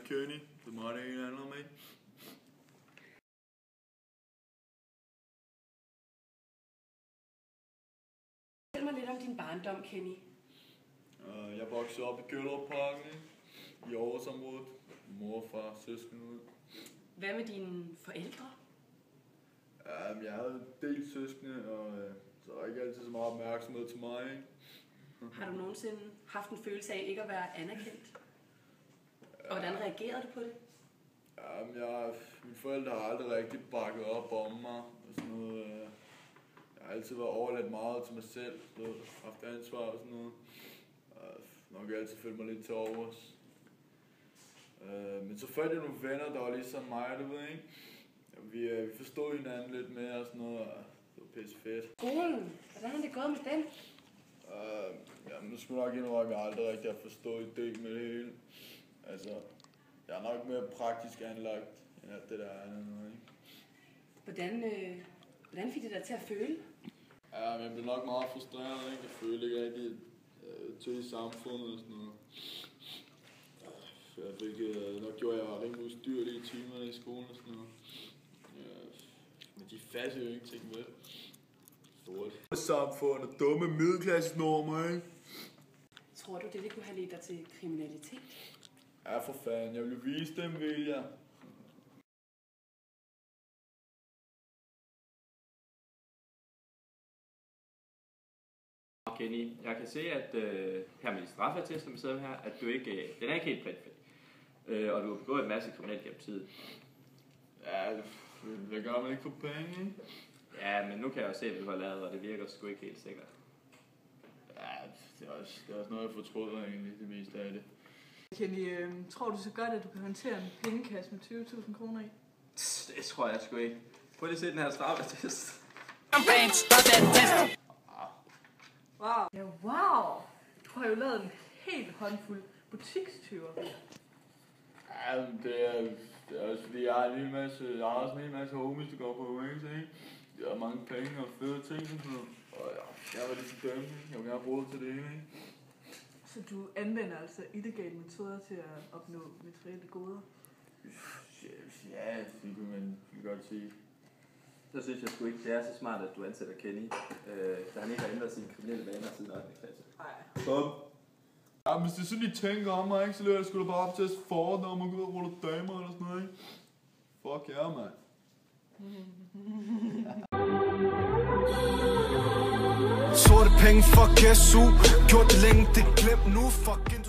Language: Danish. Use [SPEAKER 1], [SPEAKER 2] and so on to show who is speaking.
[SPEAKER 1] Kenny. Det er mig, det ene handler om, ikke?
[SPEAKER 2] Fortæl mig lidt om din barndom, Kenny.
[SPEAKER 1] Jeg voksede op i Gellerupparken, i Aarhusområdet. Mor og far, søskende ud.
[SPEAKER 2] Hvad med dine forældre?
[SPEAKER 1] Jeg havde en del søskende, og så var ikke altid så meget opmærksomhed til mig, ikke?
[SPEAKER 2] Har du nogensinde haft en følelse af ikke at være anerkendt? Og hvordan reagerede du på det?
[SPEAKER 1] Mine forældre har aldrig rigtig bakket op om mig. Og sådan noget. Jeg har altid været overladt meget til mig selv, så haft ansvar og sådan noget. Nok altid følt mig lidt til overs. Men så fandt jeg nogle venner, der var ligesom mig, du ved, ikke? Vi forstod hinanden lidt mere og sådan noget, og det var pisse fedt.
[SPEAKER 2] Skolen, hvordan har det gået med den?
[SPEAKER 1] Nu skulle jeg nok indrømme, at jeg aldrig rigtig har forstået idéen med det hele. Altså, jeg er nok mere praktisk anlagt, end alt det der andet, ikke?
[SPEAKER 2] Hvordan fik det dig til at føle?
[SPEAKER 1] Jeg blev nok meget frustreret, ikke? Jeg følte ikke rigtig til i samfundet og sådan noget. Jeg fik nok gjorde jeg rimelig ustyrlig i timerne i skolen og sådan noget. Men de fatter jo ingenting med. Stort. Samfundet, dumme middelklassenormer, ikke?
[SPEAKER 2] Tror du, det kunne have ledt dig til kriminalitet?
[SPEAKER 1] Ja, for fanden. Jeg vil vise dem, vil jeg.
[SPEAKER 3] Kenny, jeg kan se, at her med de straffeattester, vi sidder her, at du ikke, den er ikke helt pletfri. Og du har begået en masse kriminelt gennem tiden.
[SPEAKER 1] Ja, det gør man ikke for penge, ikke?
[SPEAKER 3] Ja, men nu kan jeg jo se, hvad du har lavet, og det virker sgu ikke helt sikkert.
[SPEAKER 1] Ja, det er også noget, jeg fortryder egentlig, det meste af det.
[SPEAKER 4] Kenny, tror du så godt, at du kan håndtere en pengekasse med 20.000 kroner i?
[SPEAKER 3] Det tror jeg sgu ikke. Prøv lige at se den her straffeattest.
[SPEAKER 4] Wow. Ja, wow. Du har jo lavet en helt håndfuld butikstyverier.
[SPEAKER 1] Ja, det er også fordi, jeg har også en hel masse homies, der går på Wings, ikke? Jeg har mange penge og fede ting og sådan noget. Og jeg var lidt så dømme, jeg vil gerne bruge det til det hele, ikke?
[SPEAKER 4] Så du anvender altså illegale metoder til at opnå materielle goder?
[SPEAKER 1] Ja, det kunne man godt sige.
[SPEAKER 3] Så synes jeg sgu ikke, det er så smart, at du ansætter Kenny, da han ikke har ændret sine kriminelle vaner siden 8. klasse.
[SPEAKER 4] Nej.
[SPEAKER 1] Bum. Ja, hvis det er sådan, de tænker om mig, ikke, så løber jeg sgu da bare op til at fordre, når man går ud og ruller damer eller sådan noget, ikke? Fuck ja, mand.
[SPEAKER 5] Sorte penge, fuck SU. Gjort det længe, det glem nu, fucking